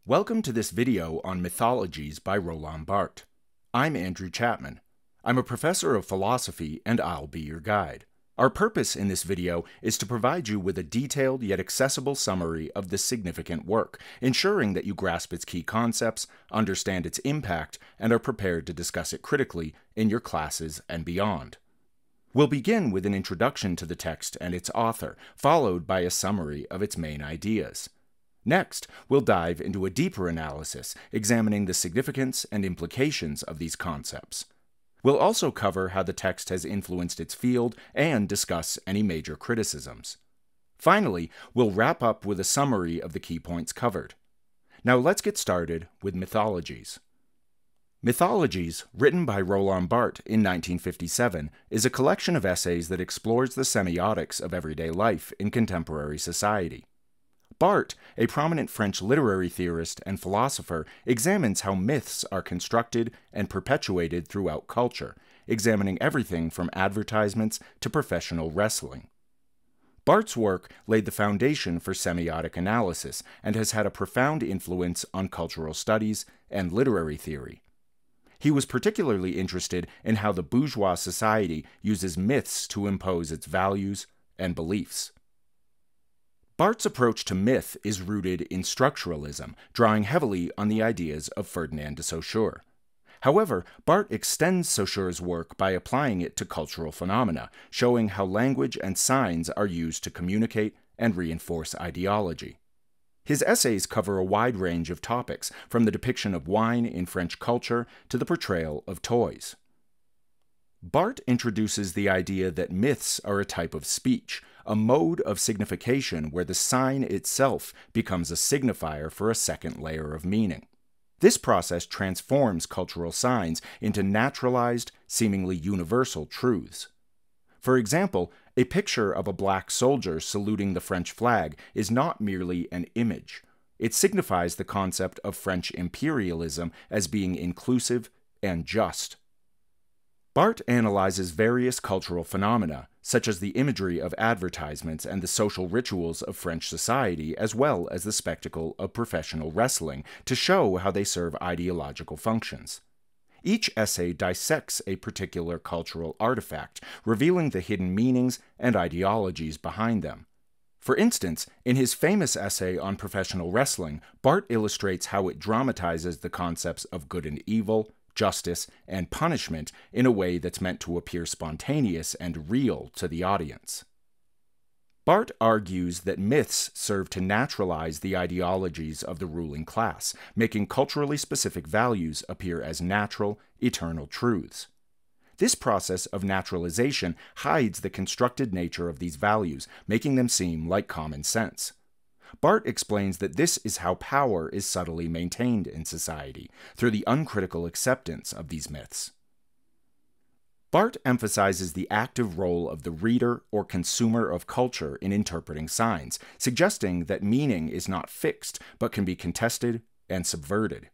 Welcome to this video on Mythologies by Roland Barthes. I'm Andrew Chapman. I'm a professor of philosophy and I'll be your guide. Our purpose in this video is to provide you with a detailed yet accessible summary of this significant work, ensuring that you grasp its key concepts, understand its impact, and are prepared to discuss it critically in your classes and beyond. We'll begin with an introduction to the text and its author, followed by a summary of its main ideas. Next, we'll dive into a deeper analysis, examining the significance and implications of these concepts. We'll also cover how the text has influenced its field and discuss any major criticisms. Finally, we'll wrap up with a summary of the key points covered. Now let's get started with Mythologies. Mythologies, written by Roland Barthes in 1957, is a collection of essays that explores the semiotics of everyday life in contemporary society. Barthes, a prominent French literary theorist and philosopher, examines how myths are constructed and perpetuated throughout culture, examining everything from advertisements to professional wrestling. Barthes' work laid the foundation for semiotic analysis and has had a profound influence on cultural studies and literary theory. He was particularly interested in how the bourgeois society uses myths to impose its values and beliefs. Barthes' approach to myth is rooted in structuralism, drawing heavily on the ideas of Ferdinand de Saussure. However, Barthes extends Saussure's work by applying it to cultural phenomena, showing how language and signs are used to communicate and reinforce ideology. His essays cover a wide range of topics, from the depiction of wine in French culture to the portrayal of toys. Barthes introduces the idea that myths are a type of speech, a mode of signification where the sign itself becomes a signifier for a second layer of meaning. This process transforms cultural signs into naturalized, seemingly universal truths. For example, a picture of a black soldier saluting the French flag is not merely an image. It signifies the concept of French imperialism as being inclusive and just. Barthes analyzes various cultural phenomena, such as the imagery of advertisements and the social rituals of French society, as well as the spectacle of professional wrestling, to show how they serve ideological functions. Each essay dissects a particular cultural artifact, revealing the hidden meanings and ideologies behind them. For instance, in his famous essay on professional wrestling, Barthes illustrates how it dramatizes the concepts of good and evil, justice, and punishment in a way that's meant to appear spontaneous and real to the audience. Barthes argues that myths serve to naturalize the ideologies of the ruling class, making culturally specific values appear as natural, eternal truths. This process of naturalization hides the constructed nature of these values, making them seem like common sense. Barthes explains that this is how power is subtly maintained in society, through the uncritical acceptance of these myths. Barthes emphasizes the active role of the reader or consumer of culture in interpreting signs, suggesting that meaning is not fixed but can be contested and subverted.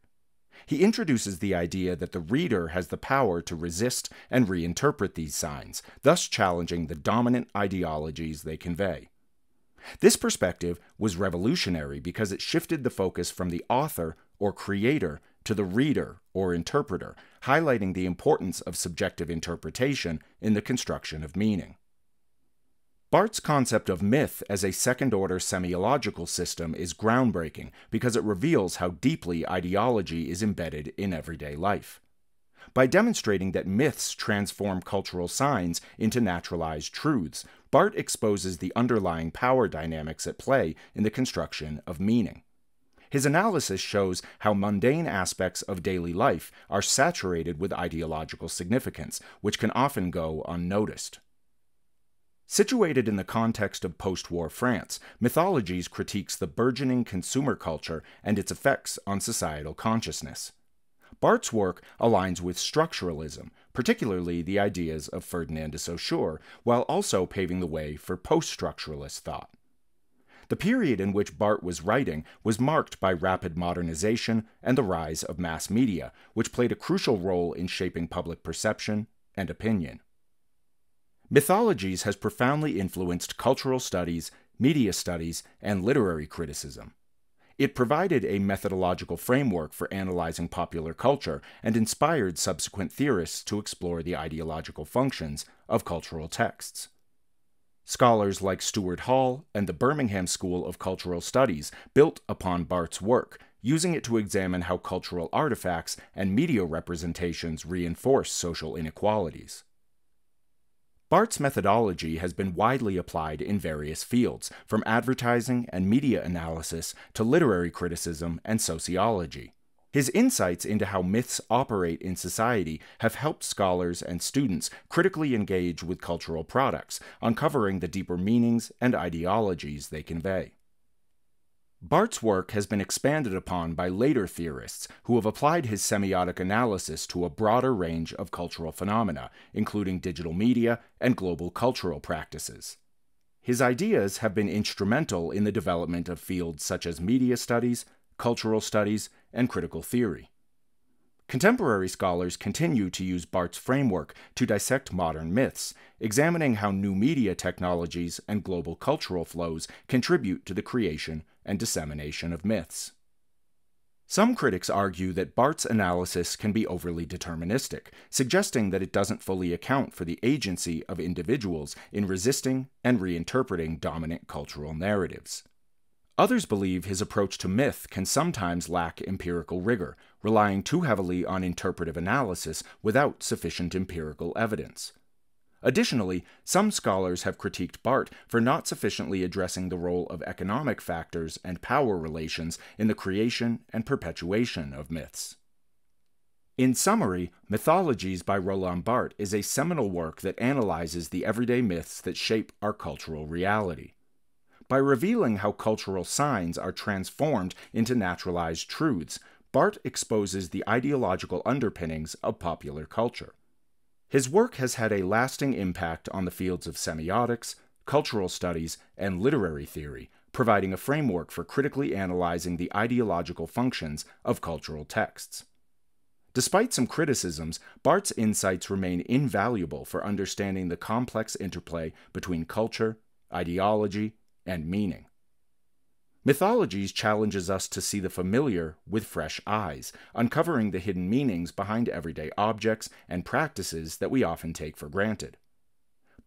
He introduces the idea that the reader has the power to resist and reinterpret these signs, thus challenging the dominant ideologies they convey. This perspective was revolutionary because it shifted the focus from the author or creator to the reader or interpreter, highlighting the importance of subjective interpretation in the construction of meaning. Barthes' concept of myth as a second-order semiological system is groundbreaking because it reveals how deeply ideology is embedded in everyday life. By demonstrating that myths transform cultural signs into naturalized truths, Barthes exposes the underlying power dynamics at play in the construction of meaning. His analysis shows how mundane aspects of daily life are saturated with ideological significance, which can often go unnoticed. Situated in the context of post-war France, Mythologies critiques the burgeoning consumer culture and its effects on societal consciousness. Barthes' work aligns with structuralism, particularly the ideas of Ferdinand de Saussure, while also paving the way for post-structuralist thought. The period in which Barthes was writing was marked by rapid modernization and the rise of mass media, which played a crucial role in shaping public perception and opinion. Mythologies has profoundly influenced cultural studies, media studies, and literary criticism. It provided a methodological framework for analyzing popular culture and inspired subsequent theorists to explore the ideological functions of cultural texts. Scholars like Stuart Hall and the Birmingham School of Cultural Studies built upon Barthes' work, using it to examine how cultural artifacts and media representations reinforce social inequalities. Barthes' methodology has been widely applied in various fields, from advertising and media analysis to literary criticism and sociology. His insights into how myths operate in society have helped scholars and students critically engage with cultural products, uncovering the deeper meanings and ideologies they convey. Barthes' work has been expanded upon by later theorists who have applied his semiotic analysis to a broader range of cultural phenomena, including digital media and global cultural practices. His ideas have been instrumental in the development of fields such as media studies, cultural studies, and critical theory. Contemporary scholars continue to use Barthes' framework to dissect modern myths, examining how new media technologies and global cultural flows contribute to the creation and dissemination of myths. Some critics argue that Barthes' analysis can be overly deterministic, suggesting that it doesn't fully account for the agency of individuals in resisting and reinterpreting dominant cultural narratives. Others believe his approach to myth can sometimes lack empirical rigor, relying too heavily on interpretive analysis without sufficient empirical evidence. Additionally, some scholars have critiqued Barthes for not sufficiently addressing the role of economic factors and power relations in the creation and perpetuation of myths. In summary, Mythologies by Roland Barthes is a seminal work that analyzes the everyday myths that shape our cultural reality. By revealing how cultural signs are transformed into naturalized truths, Barthes exposes the ideological underpinnings of popular culture. His work has had a lasting impact on the fields of semiotics, cultural studies, and literary theory, providing a framework for critically analyzing the ideological functions of cultural texts. Despite some criticisms, Barthes' insights remain invaluable for understanding the complex interplay between culture, ideology, and meaning. Mythologies challenges us to see the familiar with fresh eyes, uncovering the hidden meanings behind everyday objects and practices that we often take for granted.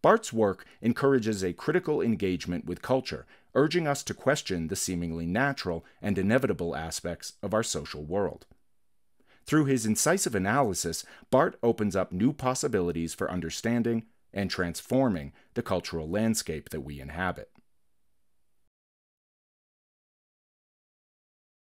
Barthes' work encourages a critical engagement with culture, urging us to question the seemingly natural and inevitable aspects of our social world. Through his incisive analysis, Barthes opens up new possibilities for understanding and transforming the cultural landscape that we inhabit.